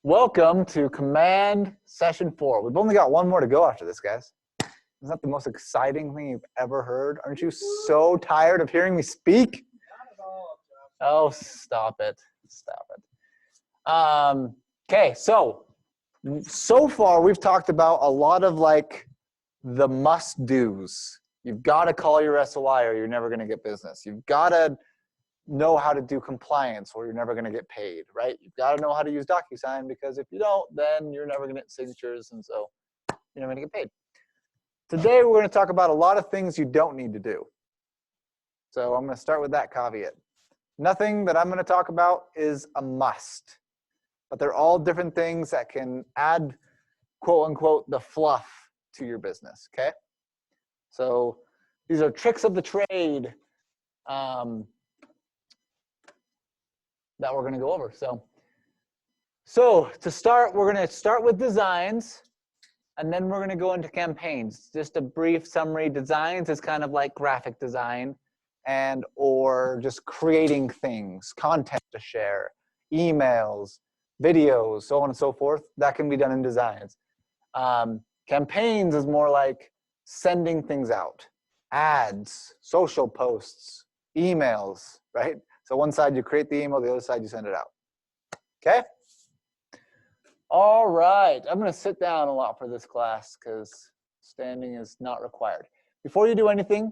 Welcome to Command Session 4. We've only got one more to go after this, guys. Isn't that the most exciting thing you've ever heard? Aren't you so tired of hearing me speak? Oh, stop it. Stop it. Okay, so far we've talked about a lot of like the must-dos. You've got to call your SOI or you're never going to get business. You've got to know how to do compliance or you're never going to get paid, right? You've got to know how to use DocuSign because if you don't, then you're never going to get signatures and so you're never going to get paid. Today, we're going to talk about a lot of things you don't need to do. So I'm going to start with that caveat. Nothing that I'm going to talk about is a must, but they're all different things that can add, quote unquote, the fluff to your business, okay? So these are tricks of the trade that we're going to go over. So to start, we're going to start with designs, and then we're going to go into campaigns. Just a brief summary. Designs is kind of like graphic design and or just creating things, content to share, emails, videos, so on and so forth. That can be done in designs. Campaigns is more like sending things out, ads, social posts, emails, right? So one side you create the email, the other side you send it out. Okay? All right. I'm going to sit down a lot for this class because standing is not required. Before you do anything,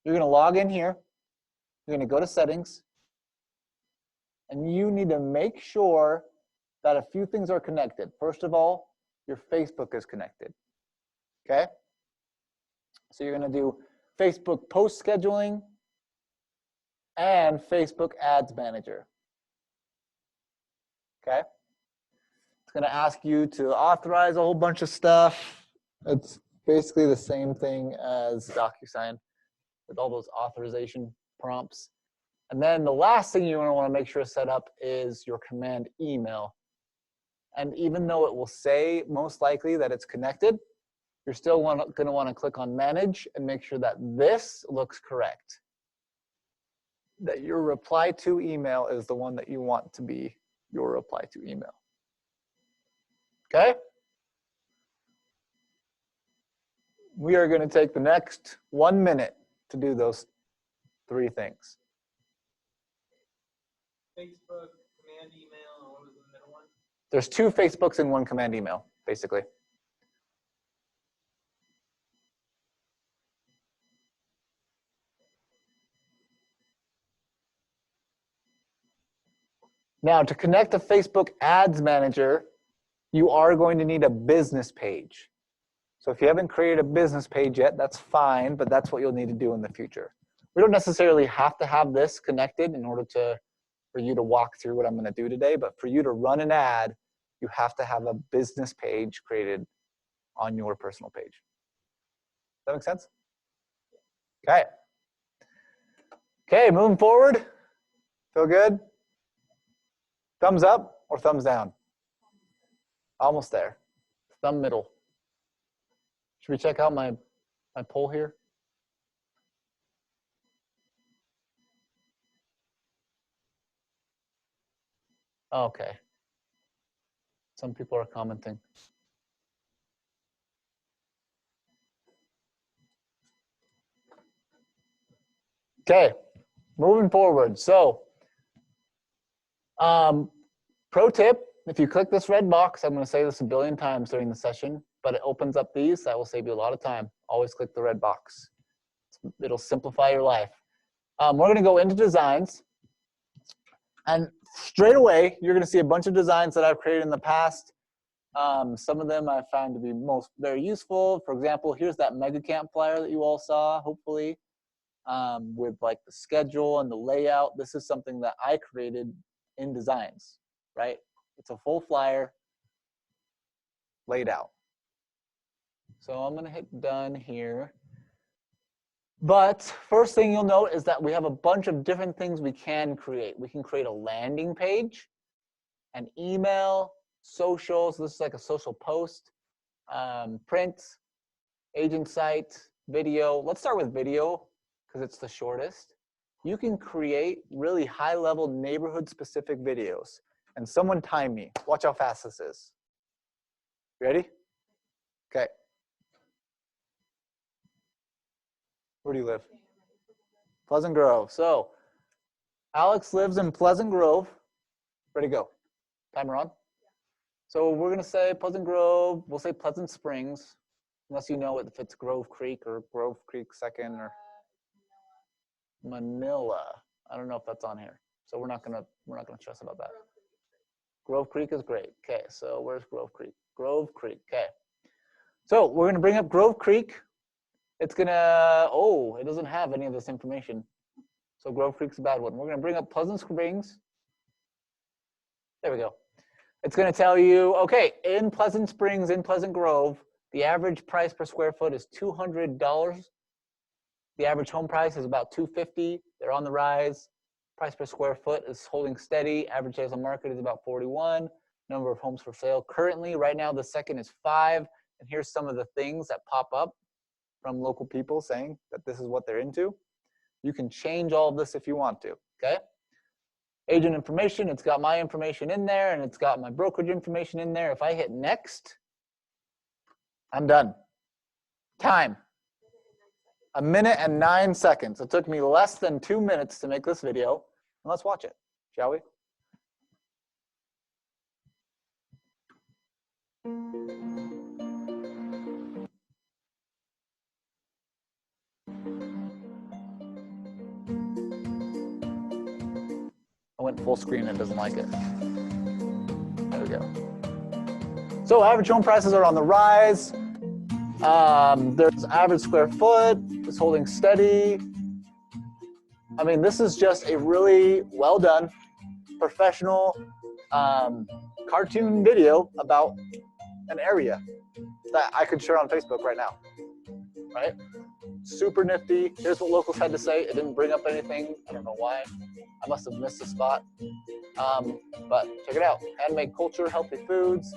you're going to log in here. You're going to go to settings. And you need to make sure that a few things are connected. First of all, your Facebook is connected. Okay? So you're going to do Facebook post scheduling and Facebook Ads Manager. Okay? It's going to ask you to authorize a whole bunch of stuff. It's basically the same thing as DocuSign with all those authorization prompts. And then the last thing you're going to want to make sure is set up is your command email. And even though it will say most likely that it's connected, you're still going to want to click on Manage and make sure that this looks correct. That your reply to email is the one that you want to be your reply to email. Okay? We are going to take the next 1 minute to do those 3 things. Facebook, command email, and what was the middle one? There's 2 Facebooks and 1 command email, basically. Now, to connect a Facebook Ads Manager, you are going to need a business page. So if you haven't created a business page yet, that's fine, but that's what you'll need to do in the future. We don't necessarily have to have this connected in order for you to walk through what I'm going to do today, but for you to run an ad, you have to have a business page created on your personal page. Does that make sense? Okay. Okay, moving forward. Feel good? Thumbs up or thumbs down? Almost there. Thumb middle. Should we check out my poll here? Okay. Some people are commenting. Okay, moving forward. So, pro tip, if you click this red box, I'm going to say this a billion times during the session, but it opens up these. That will save you a lot of time. Always click the red box. It'll simplify your life. We're going to go into designs. And straight away, you're going to see a bunch of designs that I've created in the past. Some of them I found to be very useful. For example, here's that MegaCamp flyer that you all saw, hopefully, with like the schedule and the layout. This is something that I created in designs, right? It's a full flyer laid out. So I'm going to hit done here. But first thing you'll note is that we have a bunch of different things we can create. We can create a landing page, an email, social. So this is like a social post, print, agent site, video. Let's start with video because it's the shortest. You can create really high-level neighborhood-specific videos. and someone time me. Watch how fast this is. Ready? Okay. Where do you live? Pleasant Grove. So Alex lives in Pleasant Grove. Ready to go. Timer on. So we're going to say Pleasant Grove. We'll say Pleasant Springs, unless you know if it's Grove Creek or Grove Creek Second or Manila. I don't know if that's on here. So we're not gonna stress about that. Grove Creek is great. Okay, so where's Grove Creek? Grove Creek. Okay. So we're gonna bring up Grove Creek. It's gonna, oh, it doesn't have any of this information. So Grove Creek's a bad one. We're gonna bring up Pleasant Springs. There we go. It's gonna tell you, okay, in Pleasant Springs, in Pleasant Grove, the average price per square foot is $200. The average home price is about $250. They're on the rise. Price per square foot is holding steady. Average days on market is about 41. Number of homes for sale currently, right now, the second is 5. And here's some of the things that pop up from local people saying that this is what they're into. You can change all of this if you want to, okay? Agent information, it's got my information in there, and it's got my brokerage information in there. If I hit next, I'm done. Time. 1 minute and 9 seconds. It took me less than 2 minutes to make this video. Let's watch it, shall we? I went full screen and it doesn't like it. There we go. So average home prices are on the rise. There's average square foot. It's holding steady. I mean, this is just a really well done, professional cartoon video about an area that I could share on Facebook right now, right? Super nifty. Here's what locals had to say. It didn't bring up anything. I don't know why. I must have missed a spot. But check it out. Handmade culture, healthy foods.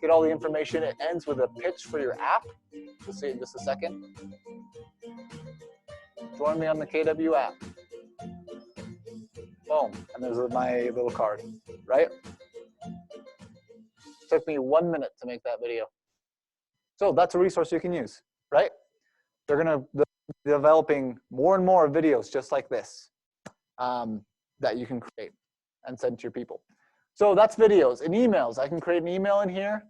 Get all the information. It ends with a pitch for your app. You'll see it in just a second. Join me on the KW app. Boom. And there's my little card, right? Took me 1 minute to make that video. So that's a resource you can use, right? They're developing more and more videos just like this that you can create and send to your people. So that's videos. And emails, I can create an email in here.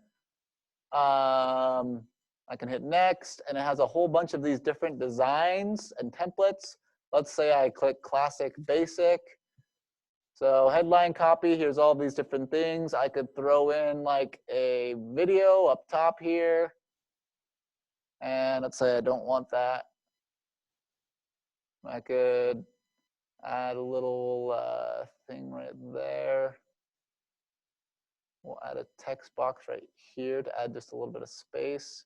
I can hit next, and it has a whole bunch of these different designs and templates. Let's say I click classic basic. So headline copy, here's all these different things. I could throw in like a video up top here. And let's say I don't want that. I could add a little thing right there. We'll add a text box right here to add just a little bit of space.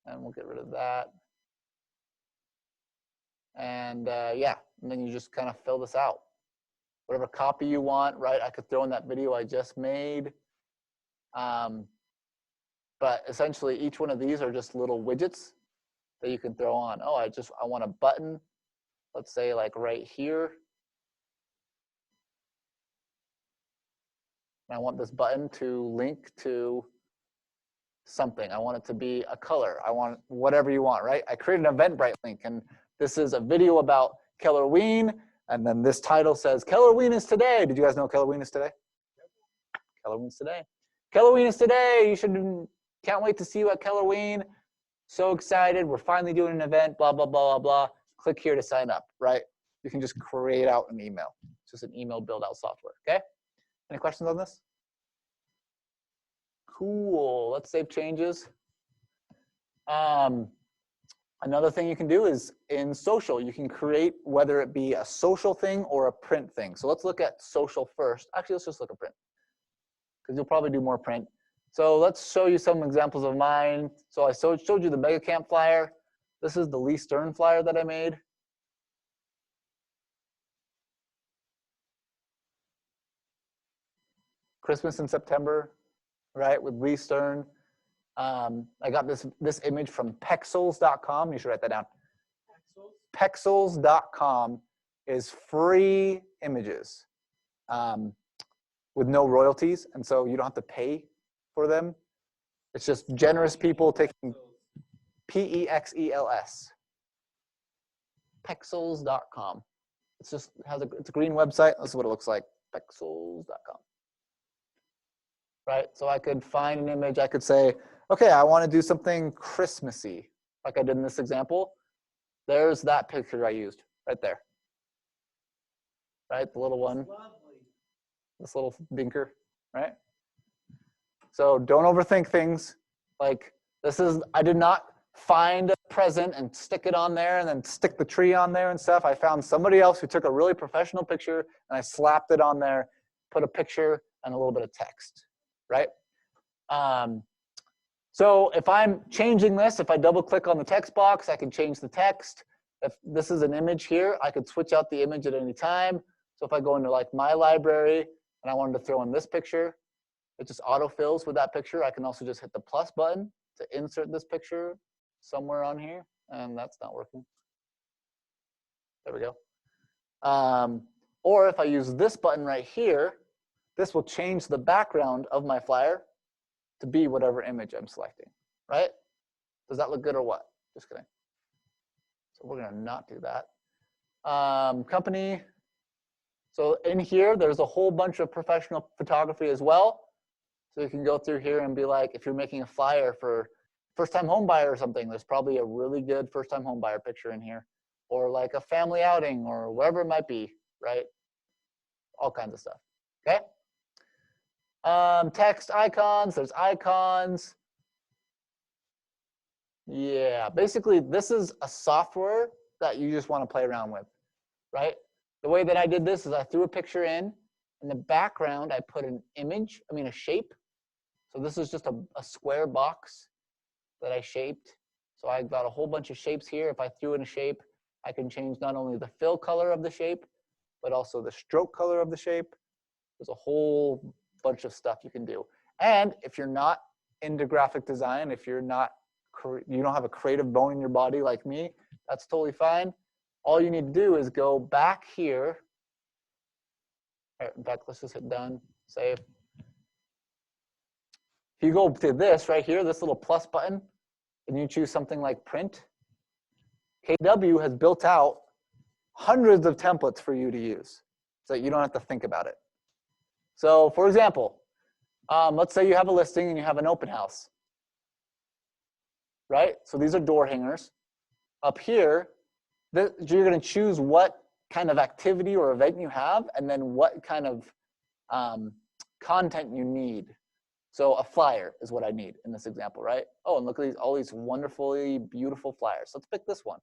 And we'll get rid of that. And yeah, and then you just kind of fill this out. Whatever copy you want, right? I could throw in that video I just made. But essentially, each one of these are just little widgets that you can throw on. Oh, I want a button, let's say like right here. And I want this button to link to something. I want it to be a color. I want whatever you want, right? I created an Eventbrite link, and this is a video about Kellerween, and then this title says, Kellerween is today. Did you guys know Kellerween is today? Kellerween's today. Kellerween is today. Can't wait to see you at Kellerween. So excited. We're finally doing an event, blah, blah, blah, blah, blah. Click here to sign up, right? You can just create out an email. It's just an email build out software, okay? Any questions on this? Cool. Let's save changes. Another thing you can do is in social, you can create whether it be a social thing or a print thing. So let's look at social first. Actually, let's just look at print because you'll probably do more print. So let's show you some examples of mine. So I showed you the Mega Camp flyer. This is the Lee Stern flyer that I made. Christmas in September, right, with Lee Stern. I got this image from Pexels.com. You should write that down. Pexels.com is free images. with no royalties, and so you don't have to pay for them. It's just generous people taking P-E-X-E-L-S. Pexels.com. It's just it's a green website. This is what it looks like. Pexels.com. Right? So I could find an image. I could say, okay, I want to do something Christmassy, like I did in this example. There's that picture I used right there. Right? The little one. Lovely. This little dinker, right? So don't overthink things. Like I did not find a present and stick it on there and then stick the tree on there and stuff. I found somebody else who took a really professional picture and I slapped it on there, put a picture and a little bit of text, right? So if I'm changing this, if I double click on the text box, I can change the text. If this is an image here, I could switch out the image at any time. So if I go into like my library and I wanted to throw in this picture, it just autofills with that picture. I can also just hit the plus button to insert this picture somewhere on here, and that's not working. There we go. Or if I use this button right here, this will change the background of my flyer to be whatever image I'm selecting, right? Does that look good or what? Just kidding. So we're gonna not do that. Company. So in here, there's a whole bunch of professional photography as well. So you can go through here and be like, if you're making a flyer for first-time home buyer or something, there's probably a really good first-time home buyer picture in here. Or like a family outing or whatever it might be, right? All kinds of stuff, okay? Text icons, there's icons. Yeah, basically this is a software that you just want to play around with, right? The way that I did this is I threw a picture in the background I put an image, a shape. So this is just a square box that I shaped. So I got a whole bunch of shapes here. If I threw in a shape, I can change not only the fill color of the shape, but also the stroke color of the shape. There's a whole bunch of stuff you can do. And if you're not into graphic design, if you don't have a creative bone in your body like me, that's totally fine. All you need to do is go back here. All right, in fact, let's just hit done, save. If you go to this right here, this little plus button, and you choose something like print, KW has built out hundreds of templates for you to use so that you don't have to think about it. So for example, let's say you have a listing and you have an open house, right? So these are door hangers. Up here, you're going to choose what kind of activity or event you have and then what kind of content you need. So a flyer is what I need in this example, right? Oh, and look at all these wonderfully beautiful flyers. Let's pick this one.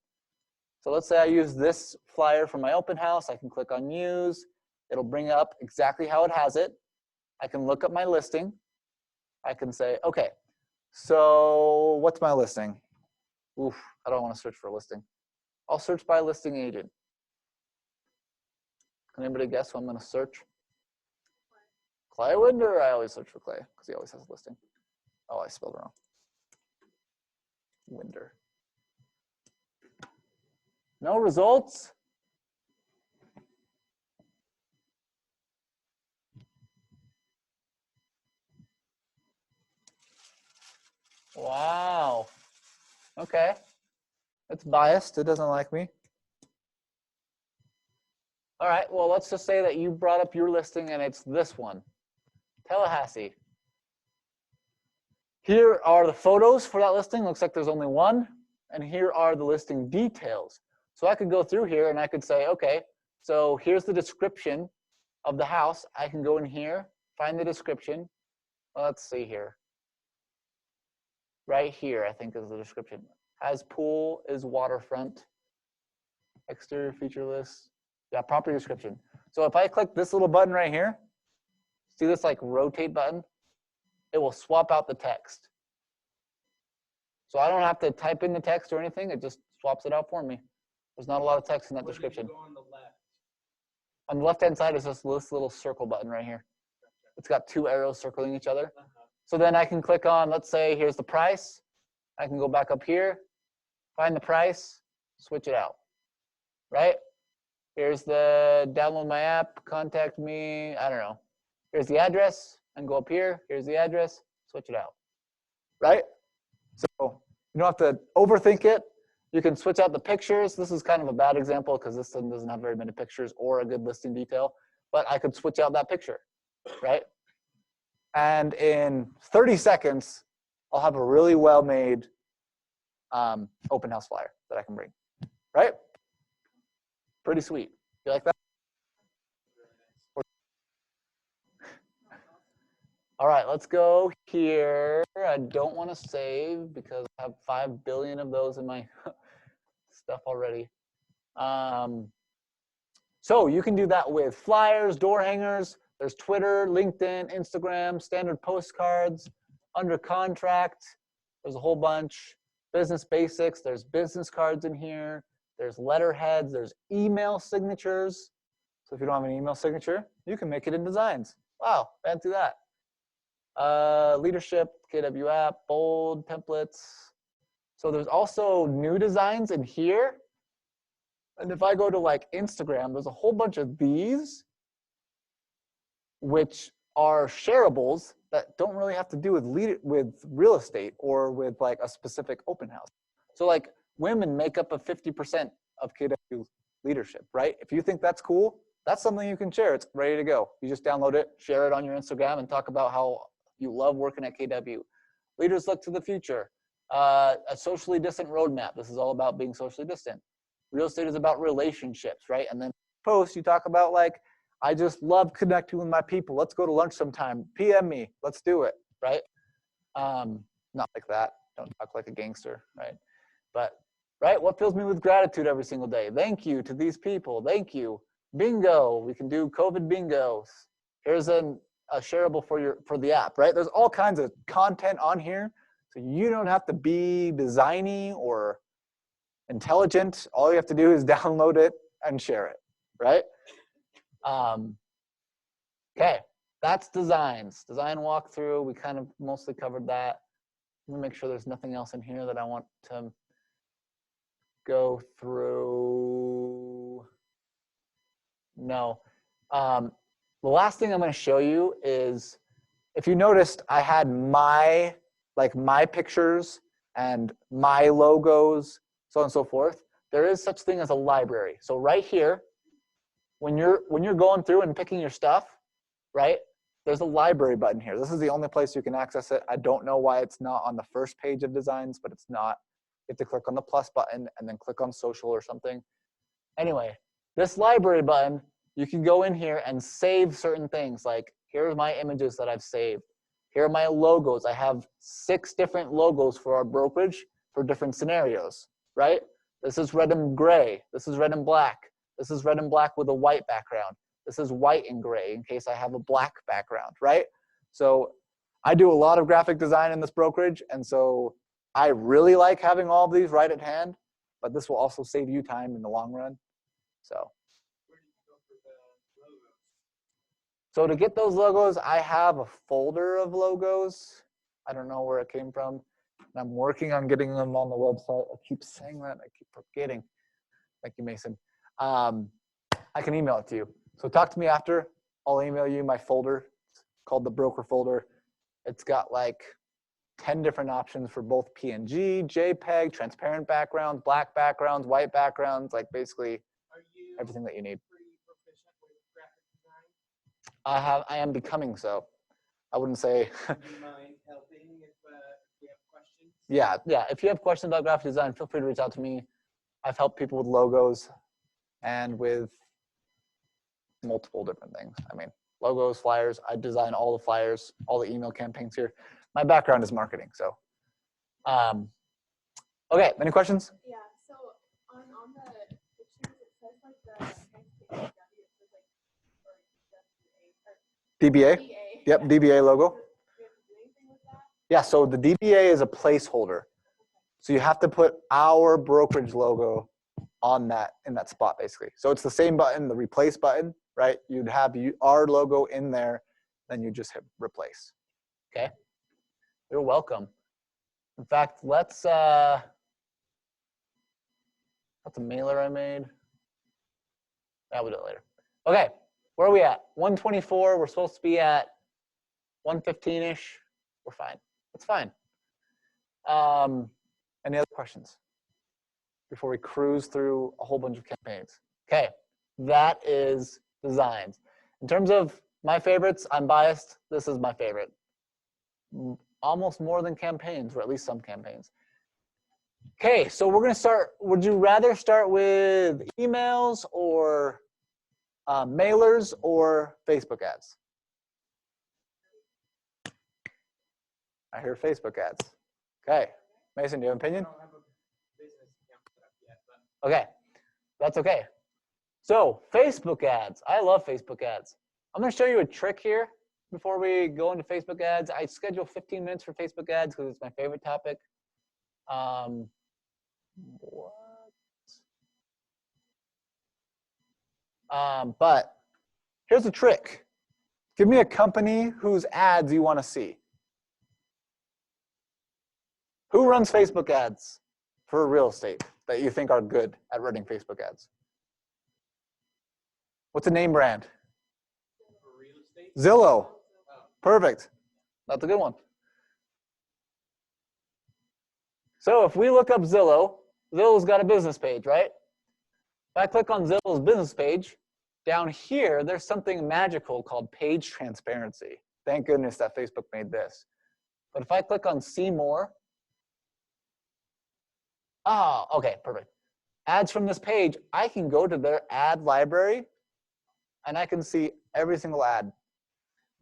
So let's say I use this flyer for my open house. I can click on use. It'll bring up exactly how it has it. I can look up my listing. I can say, okay, so what's my listing? Oof, I don't want to search for a listing. I'll search by listing agent. Can anybody guess who I'm going to search? Clay Winder. I always search for Clay because he always has a listing. Oh, I spelled it wrong. Winder. No results? Wow. Okay. It's biased. It doesn't like me. All right. Well, let's just say that you brought up your listing and it's this one, Tallahassee. Here are the photos for that listing. Looks like there's only one. And here are the listing details. So I could go through here and I could say, okay, so here's the description of the house. I can go in here, find the description. Well, let's see here. Right here, I think is the description. Has pool, is waterfront. Exterior feature list. Yeah, property description. So if I click this little button right here, see this like rotate button? It will swap out the text. So I don't have to type in the text or anything. It just swaps it out for me. There's not a lot of text in that description. On the left. On the left-hand side is this little circle button right here. It's got two arrows circling each other. So then I can click on, let's say, here's the price. I can go back up here, find the price, switch it out, right? Here's the download my app, contact me, I don't know. Here's the address, and go up here. Here's the address, switch it out, right? So you don't have to overthink it. You can switch out the pictures. This is kind of a bad example because this one doesn't have very many pictures or a good listing detail, but I could switch out that picture, right? And in 30 seconds, I'll have a really well-made open house flyer that I can bring, right? Pretty sweet. You like that? All right, let's go here. I don't want to save because I have 5 billion of those in my stuff already. So you can do that with flyers, door hangers. There's Twitter, LinkedIn, Instagram, standard postcards, under contract. There's a whole bunch. Business basics. There's business cards in here. There's letterheads. There's email signatures. So if you don't have an email signature, you can make it in designs. Wow, fancy that. Leadership, KW app, bold, templates. So there's also new designs in here. And if I go to like Instagram, there's a whole bunch of these, which are shareables that don't really have to do with real estate or with like a specific open house. So like women make up 50% of KW leadership, right? If you think that's cool, that's something you can share. It's ready to go. You just download it, share it on your Instagram, and talk about how you love working at KW. Leaders look to the future. A socially distant roadmap. This is all about being socially distant. Real estate is about relationships, right? And then post, you talk about like, I just love connecting with my people. Let's go to lunch sometime. PM me. Let's do it, right? Not like that. Don't talk like a gangster, right? But, right, what fills me with gratitude every single day? Thank you to these people. Thank you. Bingo. We can do COVID bingos. Here's a shareable for the app, right? There's all kinds of content on here. So you don't have to be designy or intelligent. All you have to do is download it and share it, right? Okay, that's designs. Design walkthrough, we kind of mostly covered that. Let me make sure there's nothing else in here that I want to go through. No. The last thing I'm going to show you is, if you noticed, I had my pictures and my logos, so on and so forth. There is such thing as a library. So right here, when you're going through and picking your stuff, right, there's a library button here. This is the only place you can access it. I don't know why it's not on the first page of designs, but it's not. You have to click on the plus button and then click on social or something. Anyway, this library button, you can go in here and save certain things. Like, here's my images that I've saved. Here are my logos. I have 6 different logos for our brokerage for different scenarios, right? This is red and gray. This is red and black. This is red and black with a white background. This is white and gray in case I have a black background, right? So I do a lot of graphic design in this brokerage, and so I really like having all of these right at hand, but this will also save you time in the long run. So to get those logos, I have a folder of logos. I don't know where it came from. And I'm working on getting them on the website. I keep saying that. I keep forgetting. Thank you, Mason. I can email it to you. So talk to me after. I'll email you my folder. It's called the broker folder. It's got like 10 different options for both PNG, JPEG, transparent backgrounds, black backgrounds, white backgrounds, like basically everything that you need. I am becoming so. I wouldn't say. Do you mind helping if we have questions? Yeah. If you have questions about graphic design, feel free to reach out to me. I've helped people with logos and with multiple different things. I mean, logos, flyers. I design all the flyers, all the email campaigns here. My background is marketing, so. Okay, any questions? Yeah. So on the pictures, it says like the transportation W, it says like or DBA? DBA. Yep, DBA logo. Do we have to do anything with that? Yeah, so the DBA is a placeholder. So you have to put our brokerage logo on that, in that spot, basically. So it's the same button, the replace button, right? You'd have our logo in there, then you just hit replace. Okay? You're welcome. In fact, that's a mailer I made. Yeah, we'll do it later. Okay, Where are we at? 124. We're supposed to be at 115-ish. We're fine. It's fine. Any other questions before we cruise through a whole bunch of campaigns? Okay, that is designs. In terms of my favorites, I'm biased. This is my favorite. Almost more than campaigns, or at least some campaigns. Okay, so we're going to start. Would you rather start with emails or mailers or Facebook ads? I hear Facebook ads. Okay, Mason, do you have an I opinion? don't have a business account set up yet, but Okay, that's okay. So Facebook ads, I love Facebook ads. I'm going to show you a trick here before we go into Facebook ads. I schedule 15 minutes for Facebook ads because it's my favorite topic. But here's a trick. Give me a company whose ads you want to see. Who runs Facebook ads for real estate that you think are good at running Facebook ads? What's a name brand? for real estate. Zillow. Oh, Perfect. That's a good one. So if we look up Zillow, Zillow's got a business page, right? If I click on Zillow's business page, down here, there's something magical called page transparency. Thank goodness that Facebook made this. But if I click on see more, oh, okay, perfect. Ads from this page, I can go to their ad library and I can see every single ad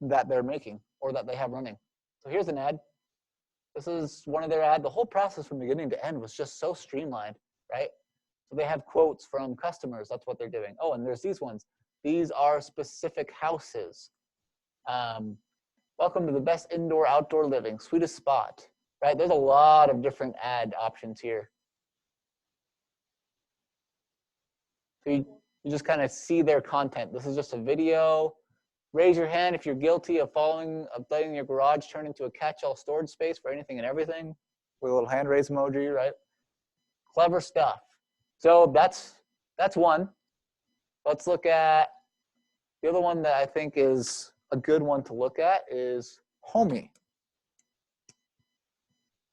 that they're making or that they have running. So here's an ad. This is one of their ads. The whole process from beginning to end was just so streamlined, right? So they have quotes from customers. That's what they're doing. Oh, and there's these ones. These are specific houses. Welcome to the best indoor outdoor living, sweetest spot, right? There's a lot of different ad options here. So you just kind of see their content. This is just a video. Raise your hand if you're guilty of letting your garage turn into a catch-all storage space for anything and everything. With a little hand raise emoji, right? Clever stuff. So that's one. Let's look at the other one that I think is a good one to look at is Homey.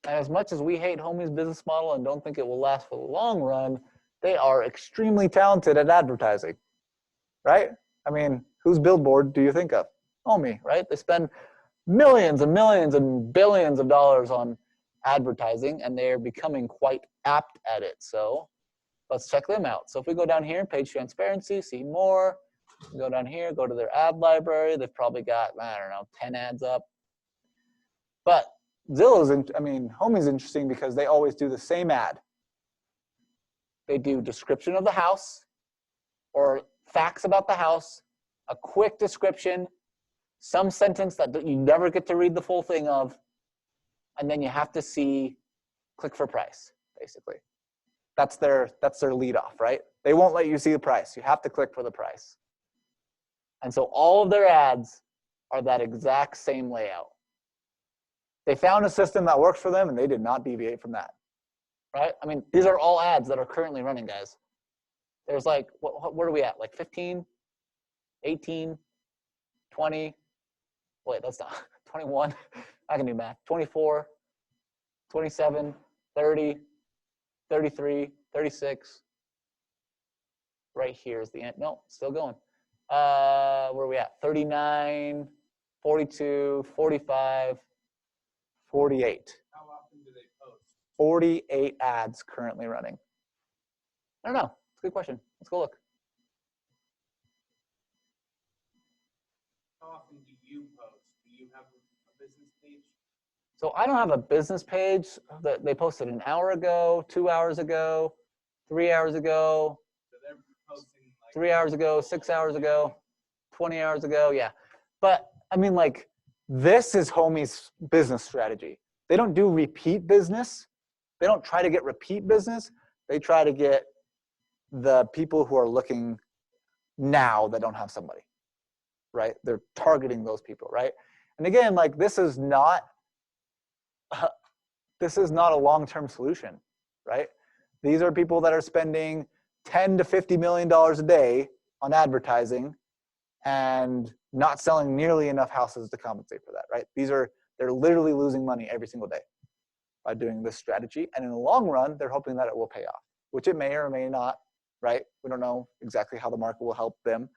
And as much as we hate Homey's business model and don't think it will last for the long run, they are extremely talented at advertising, right? I mean, whose billboard do you think of? Homey, right? They spend millions and millions and billions of dollars on advertising, and they're becoming quite apt at it. So let's check them out. So if we go down here, page transparency, see more, go down here, go to their ad library. They've probably got, I don't know, 10 ads up. But Homey's interesting because they always do the same ad. They do description of the house or facts about the house, a quick description, some sentence that you never get to read the full thing of, and then you have to click for price, basically. That's their lead off, right? They won't let you see the price. You have to click for the price. And so all of their ads are that exact same layout. They found a system that works for them and they did not deviate from that, right? I mean, these are all ads that are currently running, guys. There's like, where are we at? Like 15, 18, 20, wait, that's not, 21, I can do math, 24, 27, 30, 33, 36. Right here is the end. No, still going. Where are we at? 39, 42, 45, 48. how often do they post? 48 ads currently running. I don't know. It's a good question. Let's go look. How often do you post? Do you have a business page? So I don't have a business page that they posted an hour ago, 2 hours ago, 3 hours ago, So they're posting like 3 hours ago, 6 hours ago, 20 hours ago, yeah. But I mean, like, this is Homey's business strategy. They don't do repeat business. They don't try to get repeat business. They try to get the people who are looking now that don't have somebody, right? They're targeting those people, right? And again, like, this is not a long-term solution, right? These are people that are spending $10 to $50 million a day on advertising, and not selling nearly enough houses to compensate for that, right? They're literally losing money every single day by doing this strategy. And in the long run, they're hoping that it will pay off, which it may or may not, right? We don't know exactly how the market will help them.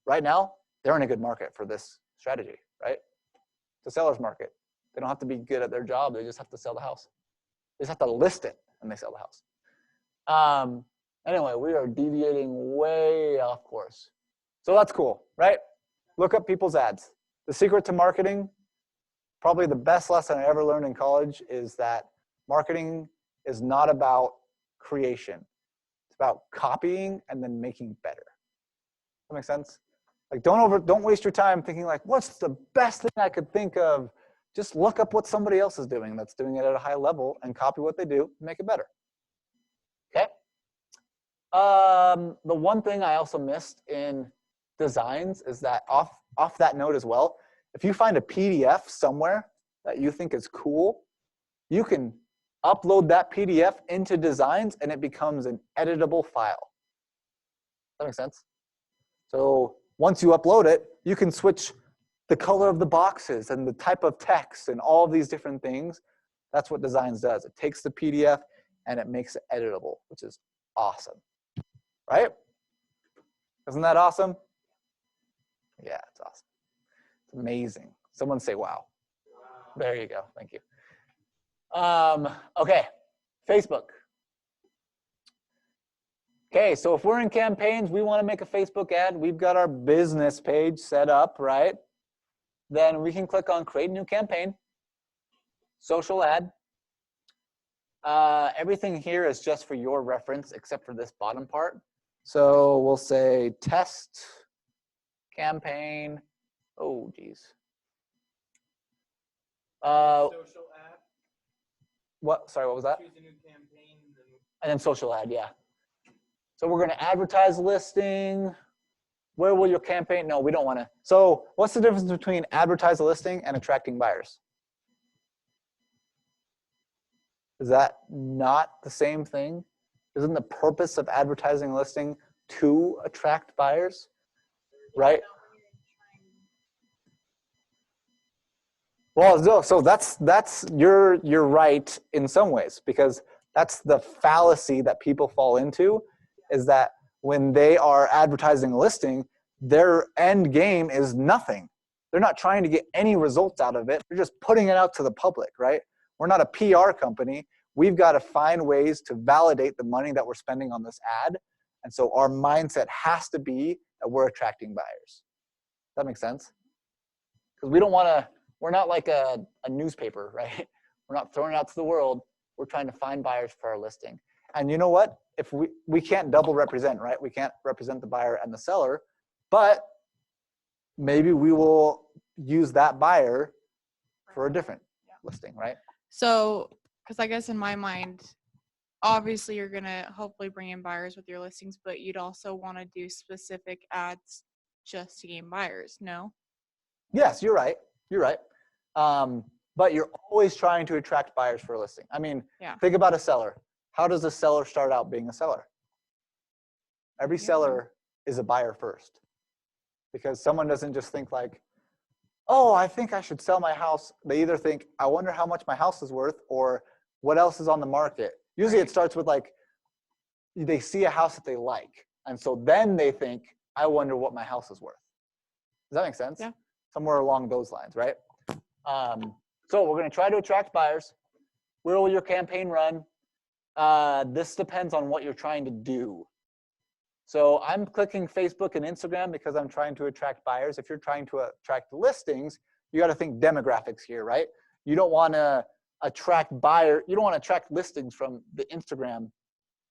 Right now, they're in a good market for this strategy, right? It's a seller's market. They don't have to be good at their job. They just have to sell the house. They just have to list it and they sell the house. Anyway, we are deviating way off course. So that's cool, right? Look up people's ads. The secret to marketing, probably the best lesson I ever learned in college, is that marketing is not about creation. It's about copying and then making better. That makes sense? Like don't waste your time thinking like, what's the best thing I could think of? Just look up what somebody else is doing that's doing it at a high level and copy what they do and make it better. Okay? The one thing I also missed in designs is that off that note as well, if you find a PDF somewhere that you think is cool, you can upload that PDF into designs and it becomes an editable file. That makes sense? So once you upload it, you can switch the color of the boxes and the type of text and all of these different things. That's what designs does. It takes the PDF and it makes it editable, which is awesome, right? Isn't that awesome? Yeah, it's awesome. It's amazing. Someone say wow. There you go. Thank you. Okay, Facebook. Okay, so if we're in campaigns, we want to make a Facebook ad. We've got our business page set up, right? Then we can click on create new campaign, social ad. Everything here is just for your reference except for this bottom part. So we'll say test campaign. Oh, geez. Social ad. What? Sorry, what was that? Choose a new campaign. And then social ad, yeah. So we're going to advertise listing. Where will your campaign? No, we don't want to. So what's the difference between advertise a listing and attracting buyers? Is that not the same thing? Isn't the purpose of advertising a listing to attract buyers? Right? Well, no, so that's you're right in some ways, because that's the fallacy that people fall into, is that when they are advertising a listing, their end game is nothing. They're not trying to get any results out of it. They're just putting it out to the public, right? We're not a PR company. We've got to find ways to validate the money that we're spending on this ad. And so our mindset has to be that we're attracting buyers. Does that make sense? Because we don't want to, we're not like a newspaper, right? We're not throwing it out to the world. We're trying to find buyers for our listing. And you know what? If we can't double represent, right? We can't represent the buyer and the seller, but maybe we will use that buyer for a different listing, right? So, because I guess in my mind, obviously you're going to hopefully bring in buyers with your listings, but you'd also want to do specific ads just to gain buyers, no? Yes, you're right. You're right. But you're always trying to attract buyers for a listing. I mean, think about a seller. How does a seller start out being a seller? Every seller is a buyer first, because someone doesn't just think like, oh, I think I should sell my house. They either think, I wonder how much my house is worth, or what else is on the market. Usually it starts with like, they see a house that they like. And so then they think, I wonder what my house is worth. Does that make sense? Yeah. Somewhere along those lines, right? So we're going to try to attract buyers. Where will your campaign run? This depends on what you're trying to do. So I'm clicking Facebook and Instagram because I'm trying to attract buyers. If you're trying to attract listings, you got to think demographics here, right? You don't want to attract you don't want to attract listings from the Instagram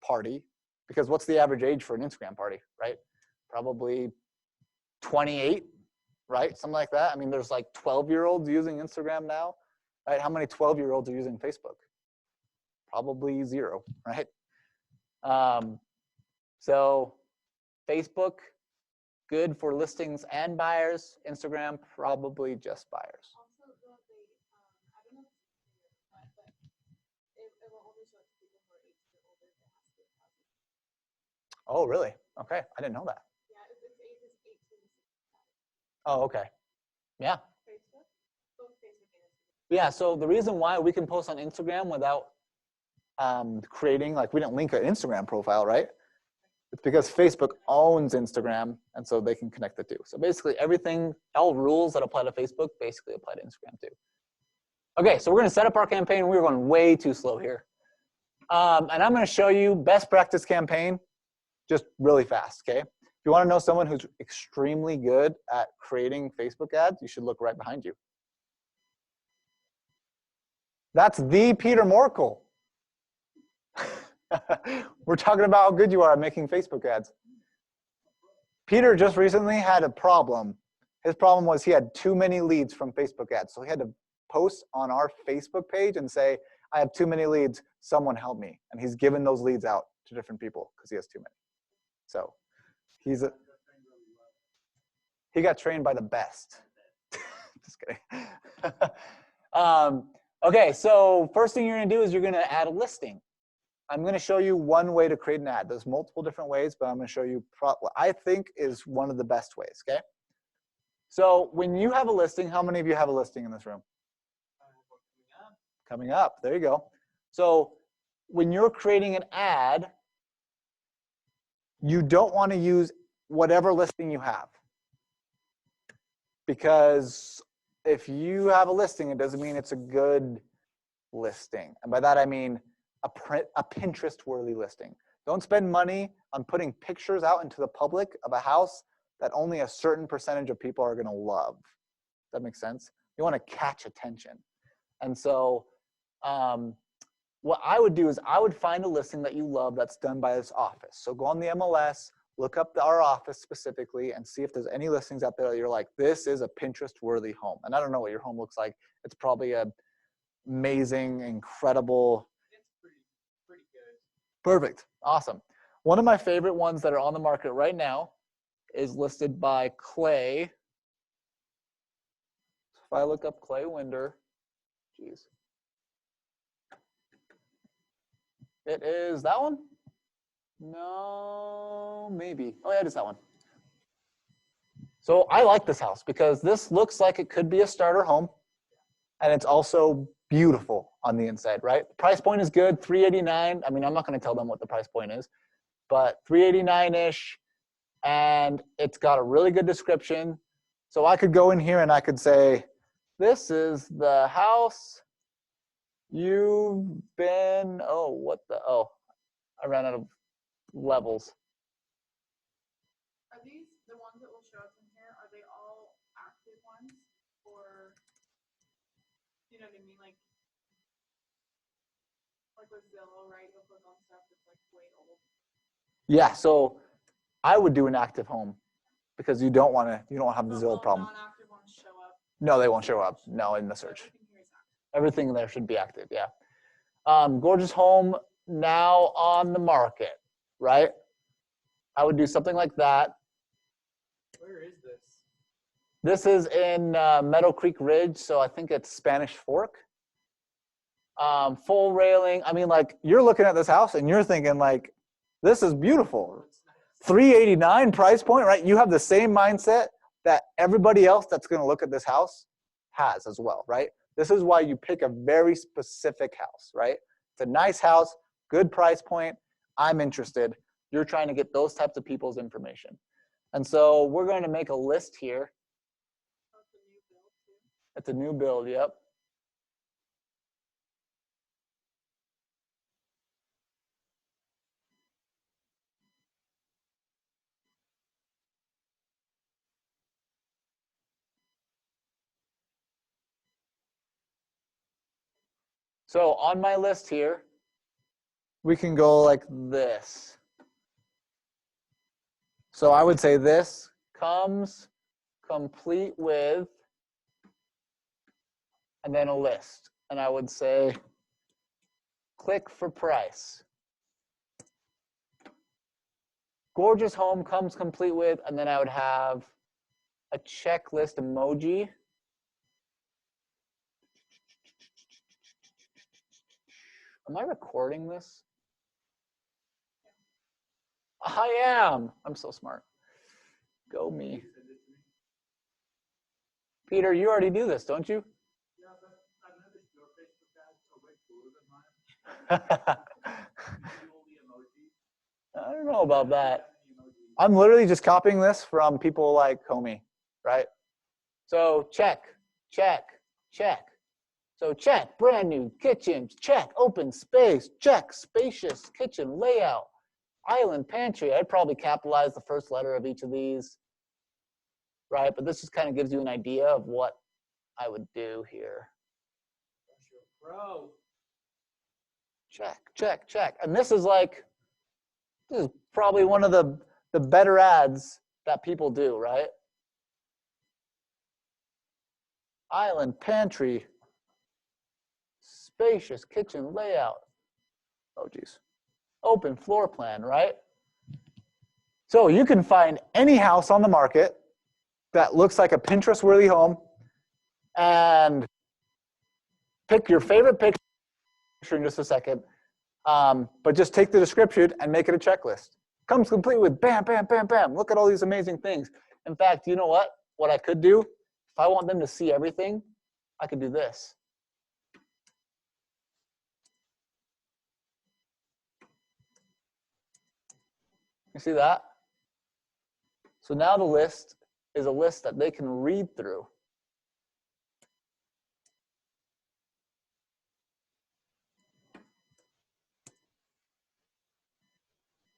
party, because what's the average age for an Instagram party, right? Probably 28, right? Something like that. I mean, there's like 12-year-olds using Instagram now, right? How many 12-year-olds are using Facebook? Probably 0, right? So Facebook, good for listings and buyers. Instagram, probably just buyers. Also, though, I don't know if it's clear, but it will only show it to people who are 18 or older. It has to be 1,000. Oh, really? Okay, I didn't know that. Yeah, it's ages 18 to 65. Oh, okay. Yeah. Facebook? Both Facebook and Instagram. Yeah, so the reason why we can post on Instagram without creating, like we didn't link an Instagram profile, right? It's because Facebook owns Instagram, and so they can connect the two. So basically everything, all rules that apply to Facebook basically apply to Instagram too. Okay, so we're gonna set up our campaign. We're going way too slow here. And I'm gonna show you best practice campaign just really fast, okay? If you wanna know someone who's extremely good at creating Facebook ads, you should look right behind you. That's the Peter Morkel. We're talking about how good you are at making Facebook ads. Peter just recently had a problem. His problem was he had too many leads from Facebook ads. So he had to post on our Facebook page and say, I have too many leads, someone help me. And he's given those leads out to different people because he has too many. So he got trained by the best. Just kidding. Okay, so first thing you're gonna do is you're gonna add a listing. I'm gonna show you one way to create an ad. There's multiple different ways, but I'm gonna show you what I think is one of the best ways, okay? So when you have a listing, how many of you have a listing in this room? Coming up, there you go. So when you're creating an ad, you don't want to use whatever listing you have. Because if you have a listing, it doesn't mean it's a good listing. And by that I mean a Pinterest-worthy listing. Don't spend money on putting pictures out into the public of a house that only a certain percentage of people are going to love. Does that make sense? You want to catch attention. And so what I would do is I would find a listing that you love that's done by this office. So go on the MLS, look up our office specifically, and see if there's any listings out there that you're like, this is a Pinterest-worthy home. And I don't know what your home looks like. It's probably an amazing, incredible. It's pretty good. Perfect. Awesome. One of my favorite ones that are on the market right now is listed by Clay. If I look up Clay Winder, geez. It is that one? No, maybe. Oh yeah, it is that one. So I like this house because this looks like it could be a starter home, and it's also beautiful on the inside, right? The price point is good, $389. I mean, I'm not going to tell them what the price point is, but $389-ish, and it's got a really good description. So I could go in here and I could say, this is the house you've been, I ran out of levels. Are these the ones that will show up in here? Are they all active ones? Or, you know what I mean? Like with Zillow, right? You'll click on stuff that's like way old. Yeah, so I would do an active home because you don't have the Zillow problem. Non-active ones show up. No, they won't show up. No, in the search. Everything here is active. Everything there should be active, yeah. Gorgeous home now on the market, right? I would do something like that. Where is this? This is in Meadow Creek Ridge, so I think it's Spanish Fork. Full railing. I mean, like, you're looking at this house and you're thinking, like, this is beautiful. $389 price point, right? You have the same mindset that everybody else that's going to look at this house has as well, right? This is why you pick a very specific house, right? It's a nice house, good price point. I'm interested. You're trying to get those types of people's information. And so we're going to make a list here. It's a new build, yep. So on my list here, we can go like this. So I would say this comes complete with, and then a list. And I would say, click for price. Gorgeous home comes complete with, and then I would have a checklist emoji. Am I recording this? I am. I'm so smart. Go me. Peter, you already do this, don't you? Yeah, but I noticed your Facebook ads are way cooler than mine. Fuel the emojis. I don't know about that. The emojis. I'm literally just copying this from people like Comey, right? So check, check, check. So check, brand new kitchen, check, open space, check, spacious kitchen layout, island pantry. I'd probably capitalize the first letter of each of these, right? But this just kind of gives you an idea of what I would do here. Bro. Check, check, check. And this is probably one of the better ads that people do, right? Island pantry, spacious kitchen layout. Oh, geez. Open floor plan, right? So you can find any house on the market that looks like a Pinterest-worthy home and pick your favorite picture in just a second. But just take the description and make it a checklist. Comes complete with bam, bam, bam, bam. Look at all these amazing things. In fact, you know what? What I could do, if I want them to see everything, I could do this. You see that? So now the list is a list that they can read through.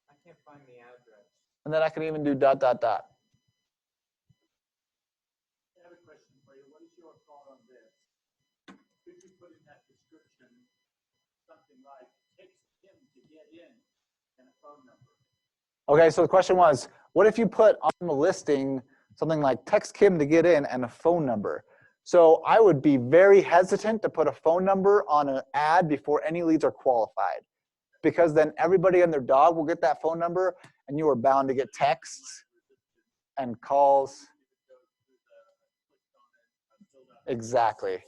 I can't find the address. And then I can even do dot, dot, dot. I have a question for you. What is your thought on this? Could you put in that description something like text him to get in and a phone number? Okay, so the question was, what if you put on the listing something like text Kim to get in and a phone number? So I would be very hesitant to put a phone number on an ad before any leads are qualified, because then everybody and their dog will get that phone number and you are bound to get texts and calls. Exactly.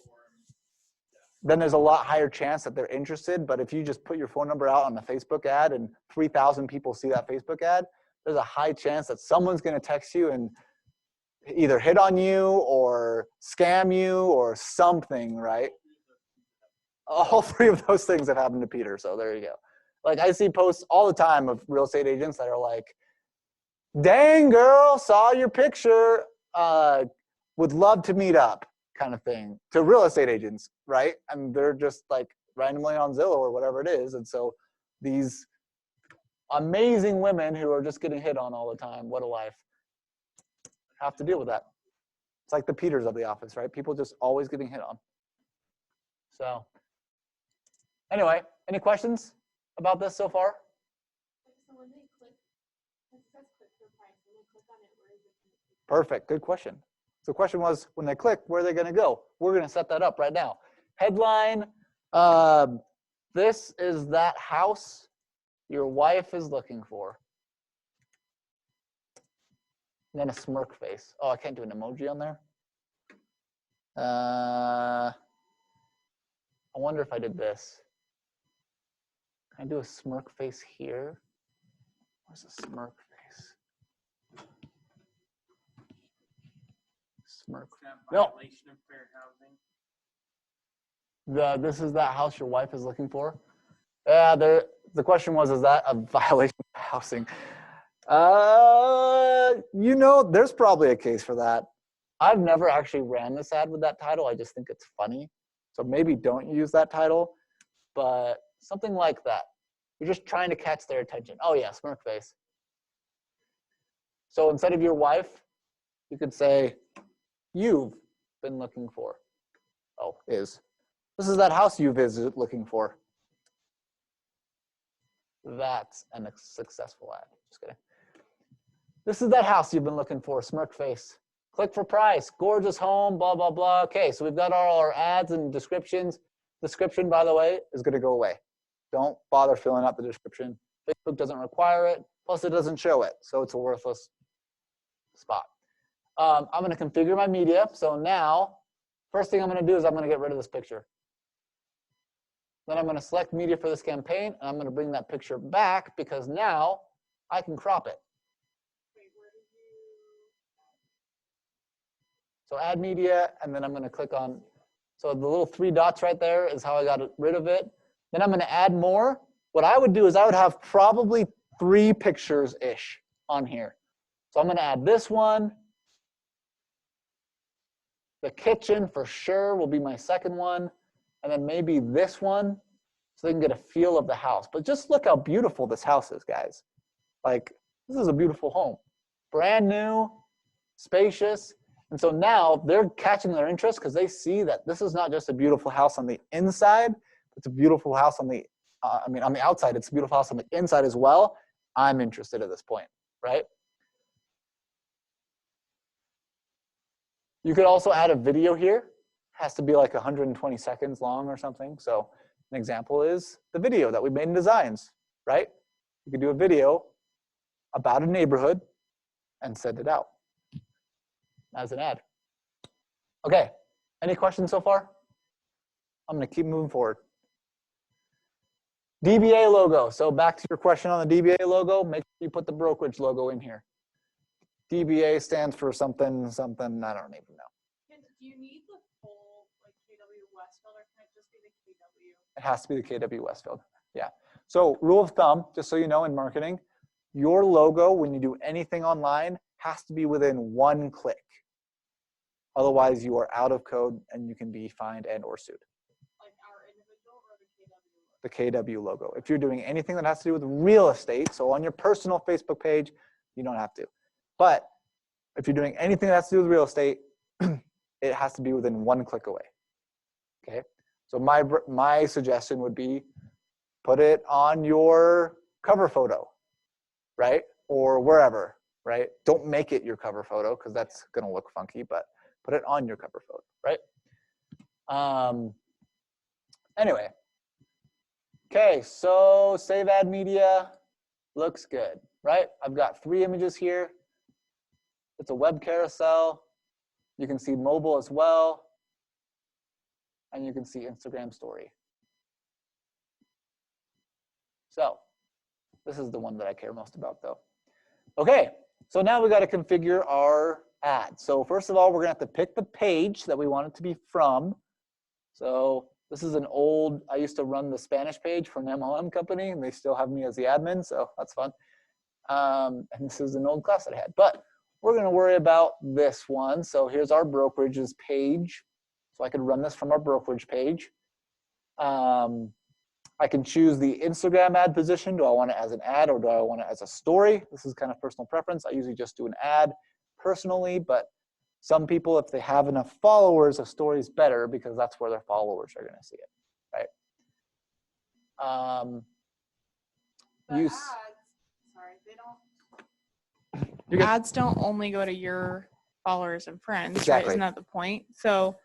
Then there's a lot higher chance that they're interested. But if you just put your phone number out on the Facebook ad and 3,000 people see that Facebook ad, there's a high chance that someone's going to text you and either hit on you or scam you or something, right? All three of those things have happened to Peter. So there you go. Like I see posts all the time of real estate agents that are like, dang girl, saw your picture, would love to meet up, kind of thing, to real estate agents, right? And they're just like randomly on Zillow or whatever it is. And so these amazing women who are just getting hit on all the time, what a life, have to deal with that. It's like the Peters of the office, right? People just always getting hit on. So anyway, any questions about this so far? So when they click, it says click for price. When they click on it, where is it? Perfect, good question. So the question was, when they click, where are they gonna go? We're gonna set that up right now. Headline, this is that house your wife is looking for. And then a smirk face. Oh, I can't do an emoji on there. I wonder if I did this. Can I do a smirk face here? Where's the smirk face? Smirk. No. Violation of fair housing. This is that house your wife is looking for? Yeah, the question was, is that a violation of housing? You know, there's probably a case for that. I've never actually ran this ad with that title. I just think it's funny. So maybe don't use that title, but something like that. You're just trying to catch their attention. Oh yeah, smirk face. So instead of your wife, you could say, you've been looking for. Oh, is. This is that house you visit looking for. That's a successful ad. Just kidding. This is that house you've been looking for, smirk face. Click for price, gorgeous home, blah, blah, blah. Okay, so we've got all our ads and descriptions. Description, by the way, is going to go away. Don't bother filling out the description. Facebook doesn't require it. Plus, it doesn't show it, so it's a worthless spot. I'm going to configure my media. So now, first thing I'm going to do is I'm going to get rid of this picture. Then I'm going to select media for this campaign, and I'm going to bring that picture back because now I can crop it. So add media, and then I'm going to click on, so the little 3 dots right there is how I got rid of it. Then I'm going to add more. What I would do is I would have probably 3 pictures-ish on here. So I'm going to add this one. The kitchen for sure will be my second one. And then maybe this one so they can get a feel of the house. But just look how beautiful this house is, guys. Like, this is a beautiful home. Brand new, spacious. And so now they're catching their interest because they see that this is not just a beautiful house on the inside, it's a beautiful house on the, on the outside, it's a beautiful house on the inside as well. I'm interested at this point, right? You could also add a video here. Has to be like 120 seconds long or something. So an example is the video that we made in designs, right? You could do a video about a neighborhood and send it out as an ad. Okay, any questions so far? I'm gonna keep moving forward. DBA logo. So back to your question on the DBA logo, make sure you put the brokerage logo in here. DBA stands for something, I don't even know. Do you need the full like KW Westfield or can it just be the KW? It has to be the KW Westfield, yeah. So rule of thumb, just so you know in marketing, your logo, when you do anything online, has to be within 1 click. Otherwise, you are out of code and you can be fined and or sued. Like our individual or the KW? The KW logo. If you're doing anything that has to do with real estate, so on your personal Facebook page, you don't have to. But if you're doing anything that has to do with real estate, it has to be within 1 click away. Okay. So my suggestion would be put it on your cover photo, right? Or wherever, right? Don't make it your cover photo because that's going to look funky, but put it on your cover photo, right? Anyway. Okay, so save ad media looks good, right? I've got 3 images here. It's a web carousel. You can see mobile as well. And you can see Instagram story. So this is the one that I care most about though. Okay, so now we got to configure our ad. So first of all, we're gonna have to pick the page that we want it to be from. So this is an old, I used to run the Spanish page for an MLM company and they still have me as the admin, so that's fun. And this is an old class that I had, but we're gonna worry about this one. So here's our brokerage's page. So I could run this from our brokerage page. I can choose the Instagram ad position. Do I want it as an ad or do I want it as a story? This is kind of personal preference. I usually just do an ad personally, but some people, if they have enough followers, a story is better because that's where their followers are gonna see it, right? Ads, sorry, they don't. Ads don't only go to your followers and friends, right? Exactly. Isn't that the point? So,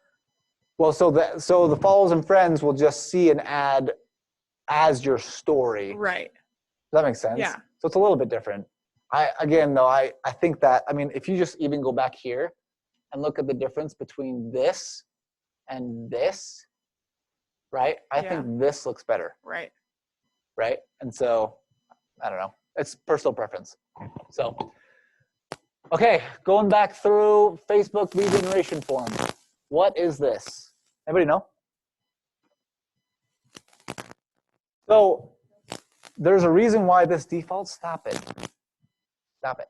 well, so the followers and friends will just see an ad as your story. right. Does that make sense? Yeah. So it's a little bit different. Again, though, I think that, I mean, if you just even go back here and look at the difference between this and this, right? I think this looks better, Right. right? And so, I don't know. It's personal preference. So, okay, going back through Facebook lead generation form. What is this? Anybody know? So, there's a reason why this defaults. Stop it. Stop it.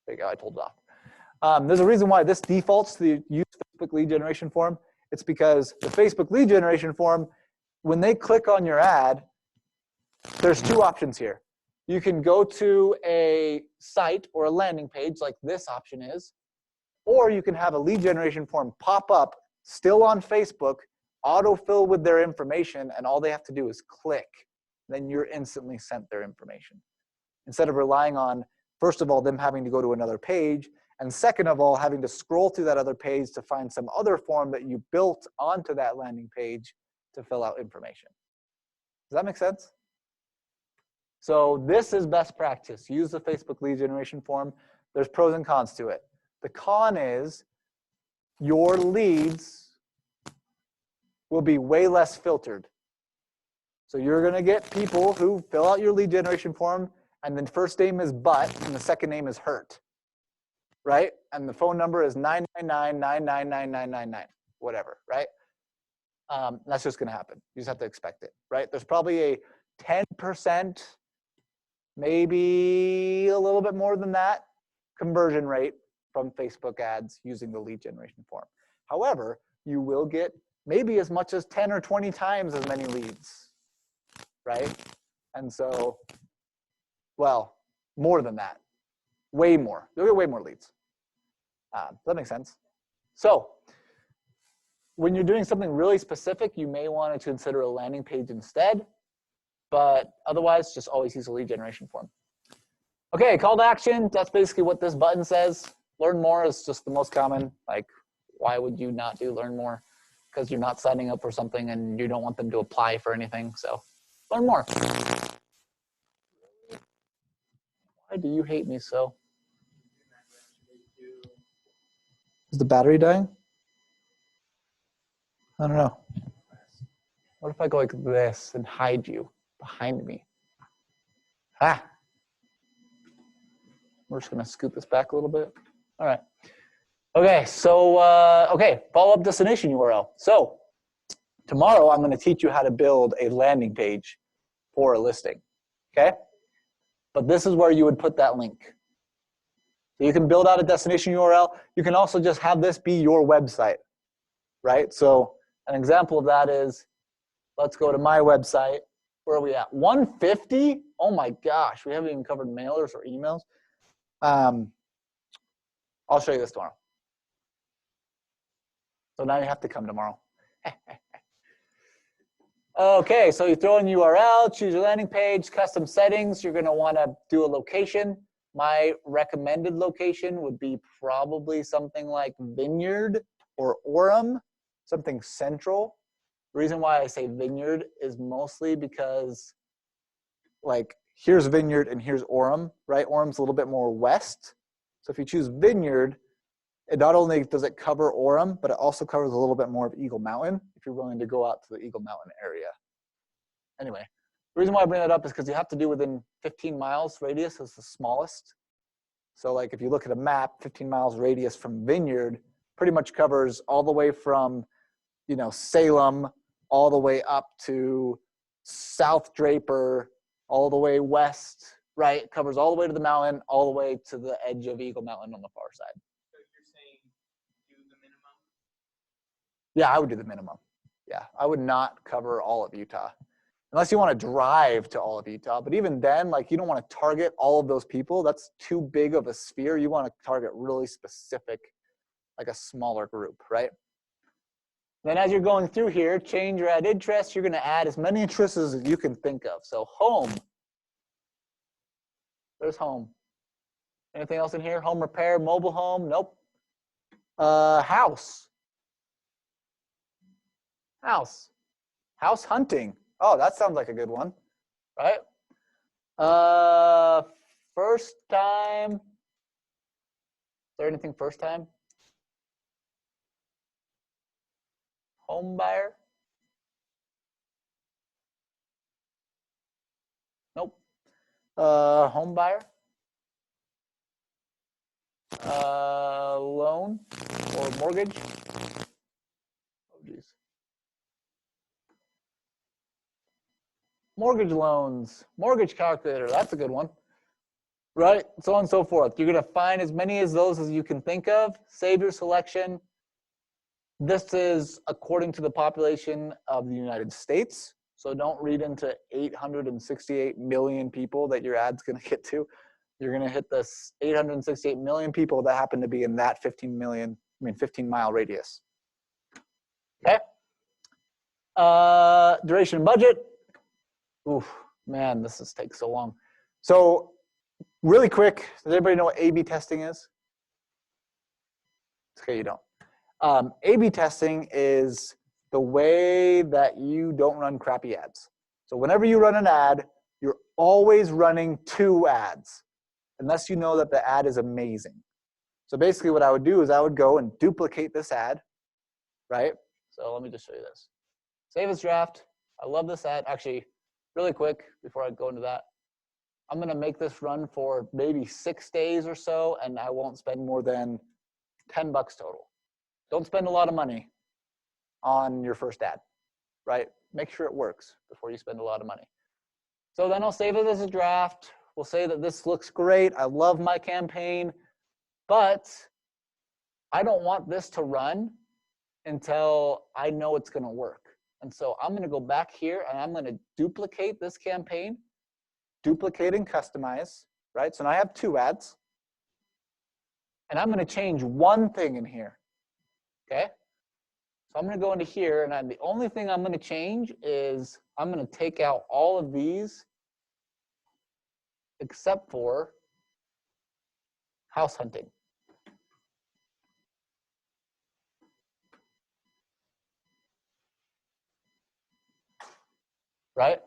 There you go, I told it off. There's a reason why this defaults to the use Facebook lead generation form. It's because the Facebook lead generation form, when they click on your ad, there's 2 options here. You can go to a site or a landing page like this option is, or you can have a lead generation form pop up still on Facebook, autofill with their information, and all they have to do is click. Then you're instantly sent their information. Instead of relying on, first of all, them having to go to another page, and second of all, having to scroll through that other page to find some other form that you built onto that landing page to fill out information. Does that make sense? So this is best practice. Use the Facebook lead generation form. There's pros and cons to it. The con is your leads will be way less filtered. So you're gonna get people who fill out your lead generation form and the first name is but and the second name is hurt, right? And the phone number is 999-999-9999, whatever, right? That's just going to happen. You just have to expect it, right? There's probably a 10%, maybe a little bit more than that, conversion rate from Facebook ads using the lead generation form. However, you will get maybe as much as 10 or 20 times as many leads, right? And so, well, more than that, way more. You'll get way more leads. Does that make sense? So when you're doing something really specific, you may want to consider a landing page instead, but otherwise just always use a lead generation form. Okay, call to action, that's basically what this button says. Learn more is just the most common. Like, why would you not do learn more? Because you're not signing up for something and you don't want them to apply for anything, so learn more. Why do you hate me so? Is the battery dying? I don't know. What if I go like this and hide you behind me? Ah. We're just gonna scoot this back a little bit. All right. Okay, so, okay, follow-up destination URL. So tomorrow I'm gonna teach you how to build a landing page for a listing, okay? But this is where you would put that link. So you can build out a destination URL. You can also just have this be your website, right? So an example of that is, let's go to my website. Where are we at? 150? Oh my gosh, we haven't even covered mailers or emails. I'll show you this tomorrow. So now you have to come tomorrow. Okay, so you throw in URL, choose your landing page, custom settings. You're gonna wanna do a location. My recommended location would be probably something like Vineyard or Orem, something central. The reason why I say Vineyard is mostly because, like, here's Vineyard and here's Orem, right? Orem's a little bit more west. So if you choose Vineyard, it not only does it cover Orem, but it also covers a little bit more of Eagle Mountain if you're willing to go out to the Eagle Mountain area. Anyway, the reason why I bring that up is because you have to do within 15 miles radius is the smallest. So like if you look at a map, 15 miles radius from Vineyard pretty much covers all the way from, you know, Salem, all the way up to South Draper, all the way west, right? It covers all the way to the mountain, all the way to the edge of Eagle Mountain on the far side. So you're saying do the minimum? Yeah, I would do the minimum. Yeah, I would not cover all of Utah. Unless you want to drive to all of Utah. But even then, like, you don't want to target all of those people. That's too big of a sphere. You want to target really specific, like a smaller group, right? Then as you're going through here, change or add interests. You're going to add as many interests as you can think of. So home. There's home. Anything else in here? Home repair, mobile home? Nope. House. House. House hunting. Oh, that sounds like a good one, right? First time. Is there anything first time? Home buyer? Nope. Home buyer? Loan or mortgage? Oh, geez. Mortgage loans, mortgage calculator, that's a good one, right? So on and so forth. You're gonna find as many of those as you can think of, save your selection. This is according to the population of the United States. So don't read into 868 million people that your ad's gonna get to. You're gonna hit this 868 million people that happen to be in that 15 mile radius. Okay. Duration and budget. Oof, man, this takes so long. So really quick, does everybody know what A/B testing is? It's okay, you don't. A/B testing is the way that you don't run crappy ads. So whenever you run an ad, you're always running 2 ads, unless you know that the ad is amazing. So basically what I would do is I would go and duplicate this ad, right? So let me just show you this. Save as draft. I love this ad. Actually, really quick, before I go into that, I'm gonna make this run for maybe 6 days or so, and I won't spend more than $10 total. Don't spend a lot of money on your first ad, right? Make sure it works before you spend a lot of money. So then I'll save it as a draft. We'll say that this looks great. I love my campaign, but I don't want this to run until I know it's going to work. And so I'm going to go back here and I'm going to duplicate this campaign, duplicate and customize, right? So now I have 2 ads. And I'm going to change one thing in here, okay? So I'm going to go into here, and the only thing I'm going to change is I'm going to take out all of these except for house hunting. Right?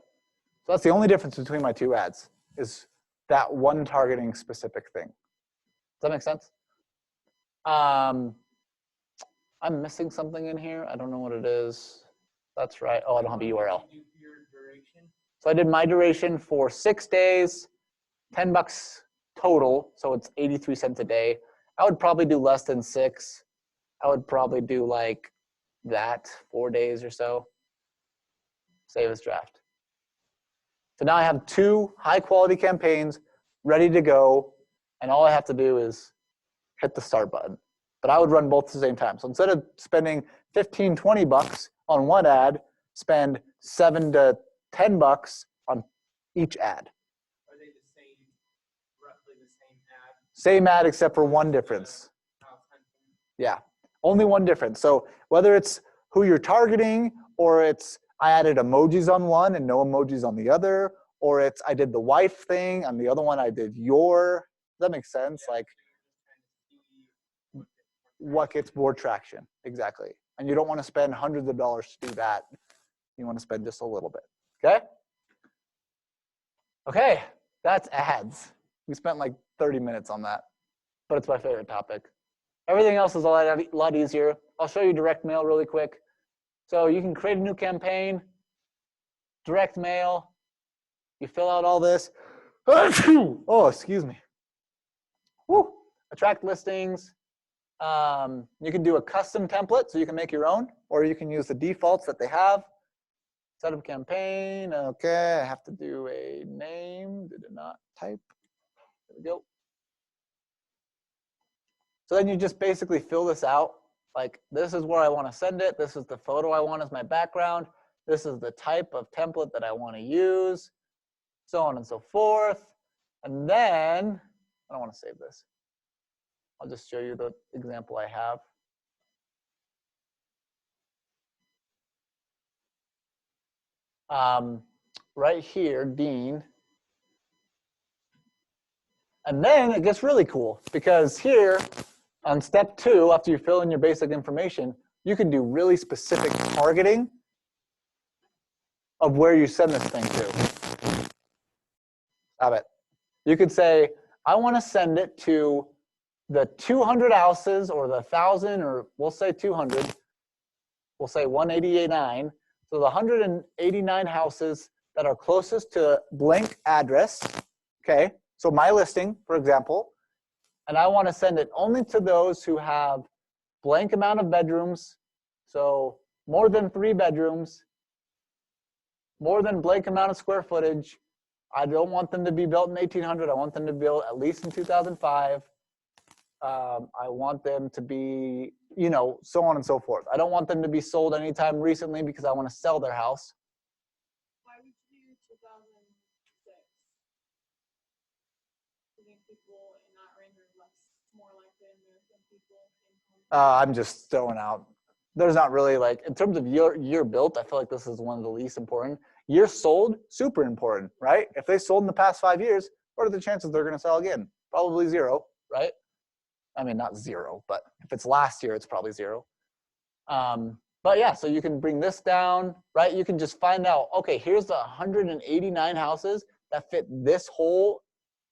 So that's the only difference between my 2 ads, is that one targeting specific thing. Does that make sense? I'm missing something in here. I don't know what it is. That's right. Oh, I don't have a URL. So I did my duration for 6 days, $10 total. So it's 83 cents a day. I would probably do less than 6. I would probably do like that, 4 days or so. Save as draft. So now I have 2 high quality campaigns ready to go. And all I have to do is hit the start button. But I would run both at the same time. So instead of spending $15, $20 on one ad, spend $7 to $10 on each ad. Are they the same, roughly the same ad? Same ad except for one difference. Yeah, only one difference. So whether it's who you're targeting, or it's I added emojis on one and no emojis on the other, or it's I did the wife thing, on the other one I did your. Does that make sense? Like, what gets more traction, exactly. And you don't want to spend hundreds of dollars to do that. You want to spend just a little bit, okay? Okay, that's ads. We spent like 30 minutes on that, but it's my favorite topic. Everything else is a lot easier. I'll show you direct mail really quick. So you can create a new campaign, direct mail, you fill out all this. Oh, excuse me. Woo. Attract listings. You can do a custom template, so you can make your own, or you can use the defaults that they have. Set up campaign. Okay, I have to do a name. Did it not type? There we go. So then you just basically fill this out. Like, this is where I want to send it. This is the photo I want as my background. This is the type of template that I want to use, so on and so forth. And then, I don't want to save this. I'll just show you the example I have. Right here, Dean. And then it gets really cool, because here on step 2, after you fill in your basic information, you can do really specific targeting of where you send this thing to. Stop it. You could say, I want to send it to the 200 houses, or the 1,000, or we'll say 200. We'll say 189. So the 189 houses that are closest to blank address, okay? So my listing, for example, and I want to send it only to those who have blank amount of bedrooms, so more than 3 bedrooms, more than blank amount of square footage. I don't want them to be built in 1800. I want them to be built at least in 2005. I want them to be, you know, so on and so forth. I don't want them to be sold anytime recently because I want to sell their house. Why would you do 2006? Do you think people in that range are more likely to move than people in home? I'm just throwing out. There's not really, like, in terms of year built, I feel like this is one of the least important. Year sold, super important, right? If they sold in the past 5 years, what are the chances they're going to sell again? Probably 0, right? I mean, not 0, but if it's last year, it's probably 0. But yeah, so you can bring this down, right? You can just find out, okay, here's the 189 houses that fit this whole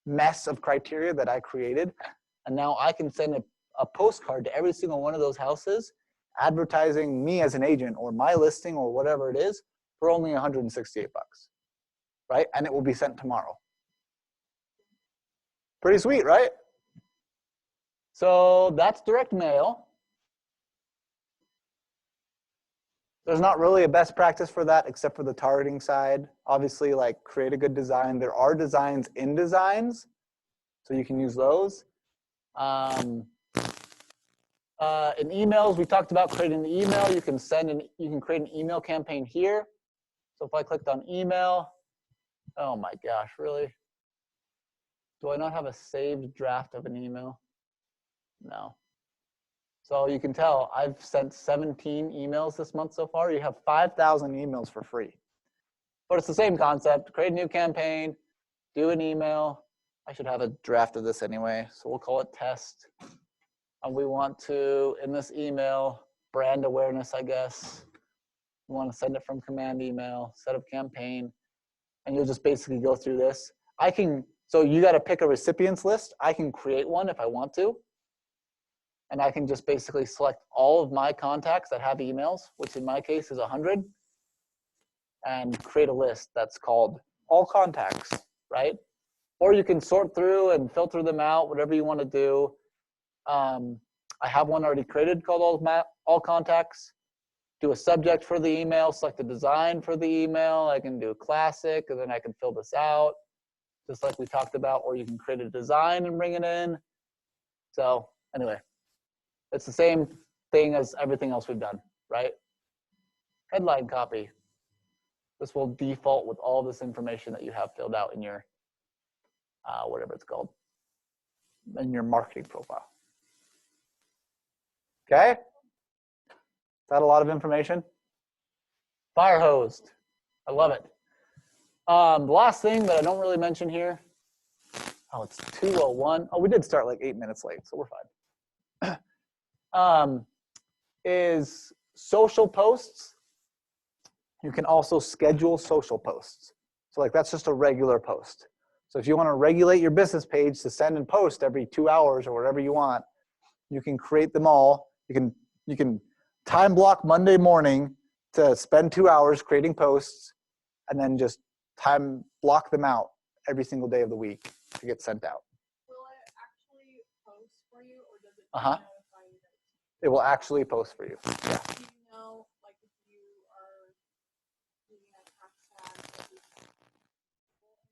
mess of criteria that I created. And now I can send a postcard to every single one of those houses, advertising me as an agent or my listing or whatever it is for only $168, right? And it will be sent tomorrow. Pretty sweet, right? So that's direct mail. There's not really a best practice for that except for the targeting side. Obviously, like create a good design. There are designs in designs, so you can use those. In emails, we talked about creating the email. You can create an email campaign here. So if I clicked on email, oh my gosh, really? Do I not have a saved draft of an email? No. So you can tell I've sent 17 emails this month so far. You have 5,000 emails for free. But it's the same concept. Create a new campaign, do an email. I should have a draft of this anyway, so we'll call it test. And we want to, in this email, brand awareness, I guess. We want to send it from command email, set up campaign, and you'll just basically go through this. So you got to pick a recipients list. I can create one if I want to. And I can just basically select all of my contacts that have emails, which in my case is 100, and create a list that's called all contacts, right? Or you can sort through and filter them out, whatever you want to do. I have one already created called all contacts. Do a subject for the email, select a design for the email. I can do classic, and then I can fill this out, just like we talked about, or you can create a design and bring it in. So anyway. It's the same thing as everything else we've done, right? Headline copy. This will default with all this information that you have filled out in your, whatever it's called, in your marketing profile. Okay? Is that a lot of information? Fire hosed. I love it. The last thing that I don't really mention here, oh, it's 2:01. Oh, we did start like 8 minutes late, so we're fine. Is social posts. You can also schedule social posts. So like that's just a regular post. So if you want to regulate your business page to send and post every 2 hours or whatever you want, you can create them all. You can time block Monday morning to spend 2 hours creating posts, and then just time block them out every single day of the week to get sent out. Will it actually post for you, or does it Uh-huh. notify you that It will actually post for you. Yeah. do you know, like, if you are using a hashtag that is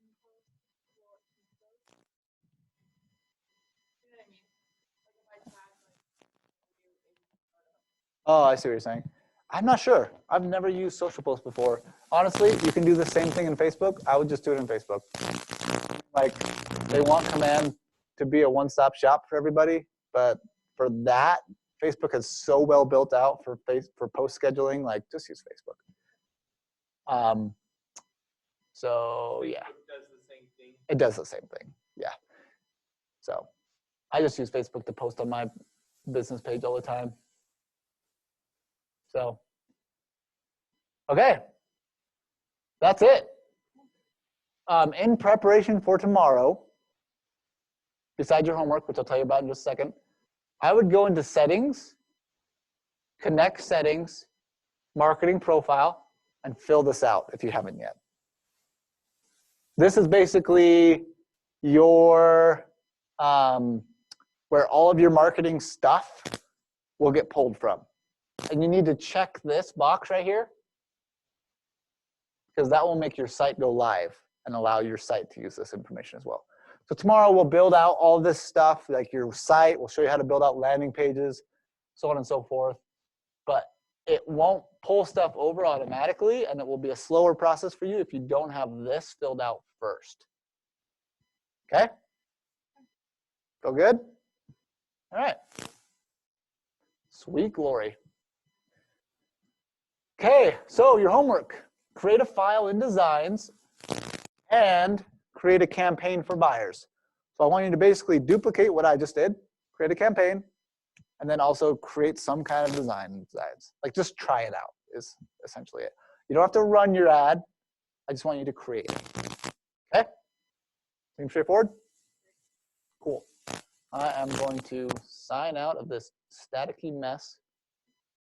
in post, will it keep those? You know what I mean? Like, if I tag, like, you in photo. Oh, I see what you're saying. I'm not sure. I've never used social posts before. Honestly, you can do the same thing in Facebook. I would just do it in Facebook. Like, they want command to be a one-stop shop for everybody, but for that, Facebook is so well built out for post scheduling. Like, just use Facebook. So yeah. It does the same thing. It does the same thing. Yeah. So I just use Facebook to post on my business page all the time. So, okay, that's it. In preparation for tomorrow, besides your homework, which I'll tell you about in just a second, I would go into settings, connect settings, marketing profile, and fill this out if you haven't yet. This is basically your, where all of your marketing stuff will get pulled from. And you need to check this box right here, because that will make your site go live and allow your site to use this information as well. So tomorrow we'll build out all this stuff, like your site. We'll show you how to build out landing pages, so on and so forth. But it won't pull stuff over automatically, and it will be a slower process for you if you don't have this filled out first. Okay? Feel good? All right. Sweet glory. Okay, so your homework. Create a file in Designs and create a campaign for buyers. So I want you to basically duplicate what I just did, create a campaign, and then also create some kind of designs. Like just try it out is essentially it. You don't have to run your ad. I just want you to create it. Okay? Seems straightforward? Cool. I am going to sign out of this staticky mess